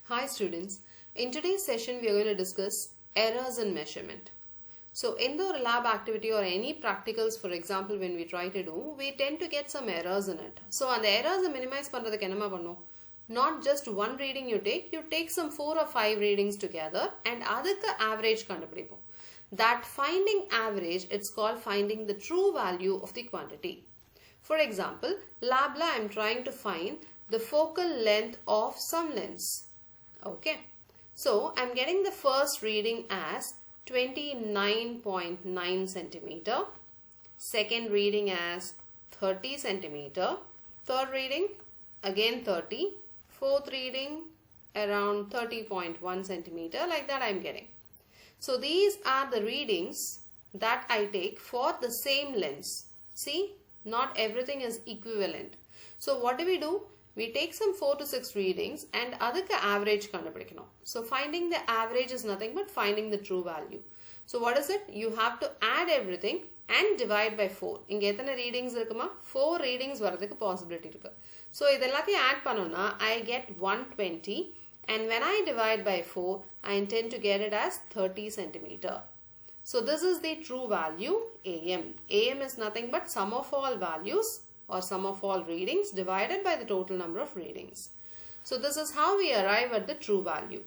Hi students, in today's session we are going to discuss errors in measurement. So in the lab activity or any practicals, for example, when we try to do, we tend to get some errors in it. So and the errors minimize பண்றதுக்கு என்னமா பண்ணும்? Not just one reading you take some 4 or 5 readings together and அதுக்கு average கண்டுபிடிப்போம். That finding average, it's called finding the true value of the quantity. For example, labla I am trying to find the focal length of some lens. Okay, so I'm getting the first reading as 29.9 centimeter, second reading as 30 centimeter, third reading again 30, fourth reading around 30.1 centimeter, like that I'm getting. So these are the readings that I take for the same lens. See, not everything is equivalent. So what do? We take some 4 to 6 readings and adukku average kandupidikanum. So finding the average is nothing but finding the true value. So what is it? You have to add everything and divide by 4. Inga ethana readings irukuma? 4 readings varadhukku possibility irukku. So idellathai add panona I get 120 and when I divide by 4 I intend to get it as 30 centimeter. So this is the true value AM. AM is nothing but sum of all values or sum of all readings divided by the total number of readings. So this is how we arrive at the true value.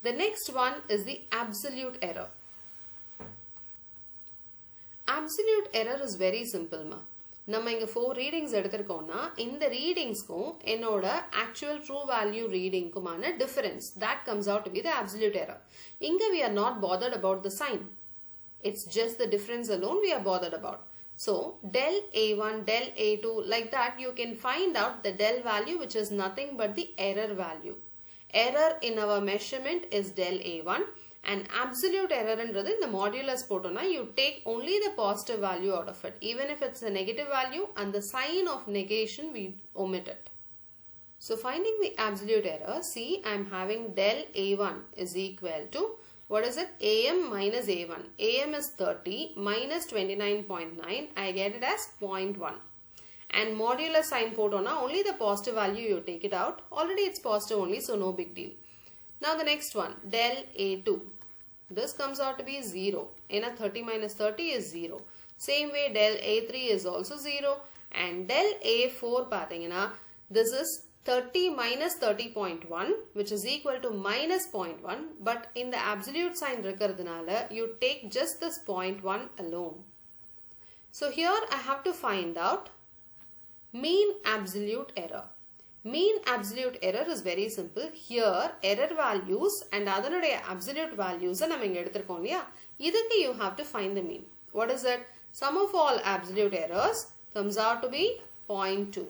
The next one is the absolute error. Absolute error is very simple ma. நம்ம இங்க 4 readings எடுத்திருக்கோம்னா இந்த readingsக்கும் என்னோட actual true value readingக்குமான difference that comes out to be the absolute error. இங்க we are not bothered about the sign. It's just the difference alone we are bothered about. So del A1, del A2, like that you can find out the del value, which is nothing but the error value. Error in our measurement is del A1 and absolute error in the modulus potona, you take only the positive value out of it. Even if it's a negative value and the sign of negation, we omit it. So finding the absolute error, see, I'm having del A1 is equal to, what is it? AM minus A1. AM is 30 minus 29.9. I get it as 0.1. And modulus sign potona, only the positive value you take it out. Already it's positive only, so no big deal. Now the next one, del A2. This comes out to be 0. In a 30 minus 30 is 0. Same way del A3 is also 0. And del A4 pathina, this is 30 minus 30.1, which is equal to minus 0.1, but in the absolute sign irukkiradhunala you take just this 0.1 alone. So here I have to find out mean absolute error. Mean absolute error is very simple. Here error values and adanudaiya absolute values நம்ம இங்க எடுத்துறோம் இல்லையா, இதுக்கு you have to find the mean. What is it? Sum of all absolute errors comes out to be 0.2.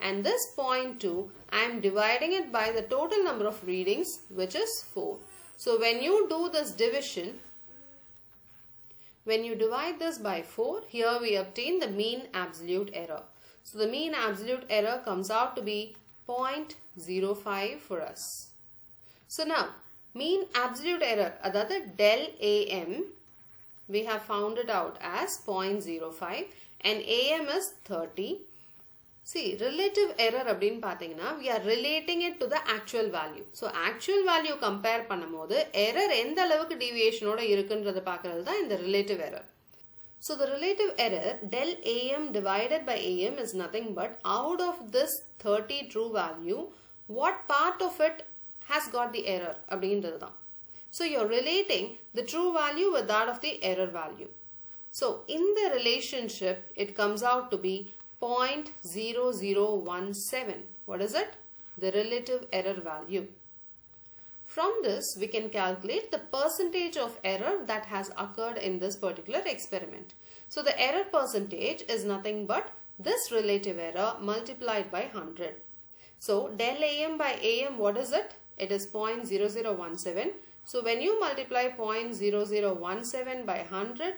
And this 0.2, I am dividing it by the total number of readings, which is 4. So when you do this division, when you divide this by 4, here we obtain the mean absolute error. So the mean absolute error comes out to be 0.05 for us. So now, mean absolute error, that is del AM, we have found it out as 0.05 and AM is 30. See, relative error அப்படினு பாத்தீங்கன்னா we are relating it to the actual value. So actual value compare பண்ணும்போது error எந்த அளவுக்கு deviation ஓட இருக்குன்றத பார்க்கிறது தான் இந்த relative error. So the relative error del AM divided by AM is nothing but out of this 30 true value, what part of it has got the error அப்படின்றது தான். So you're relating the true value with that of the error value. So in the relationship, it comes out to be 0.0017. What is it? The relative error value. From this, we can calculate the percentage of error that has occurred in this particular experiment. So the error percentage is nothing but this relative error multiplied by 100. So del AM by AM, what is it? It is 0.0017. So when you multiply 0.0017 by 100,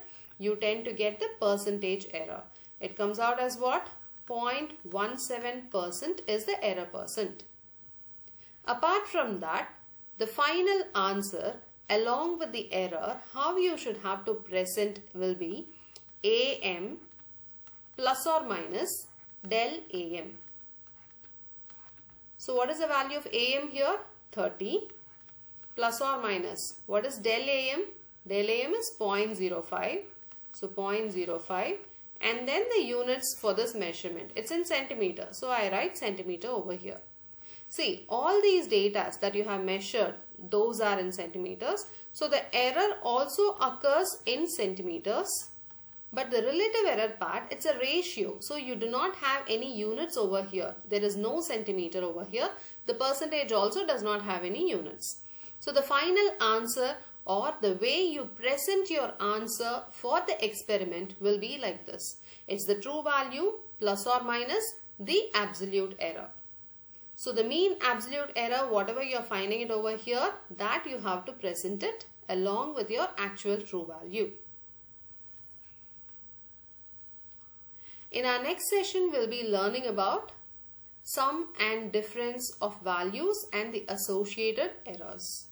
you tend to get the percentage error. It comes out as what? 0.17% is the error percent. Apart from that, the final answer along with the error, how you should have to present will be AM plus or minus del AM. So what is the value of AM here? 30 plus or minus. What is del AM? Del AM is 0.05. So 0.05. And then the units for this measurement. It's in centimeter. So I write centimeter over here. See, all these data that you have measured, those are in centimeters. So the error also occurs in centimeters. But the relative error part, it's a ratio. So you do not have any units over here. There is no centimeter over here. The percentage also does not have any units. So the final answer or the way you present your answer for the experiment will be like this. It's the true value plus or minus the absolute error. So the mean absolute error, whatever you are finding it over here, that you have to present it along with your actual true value. In our next session, we'll be learning about sum and difference of values and the associated errors.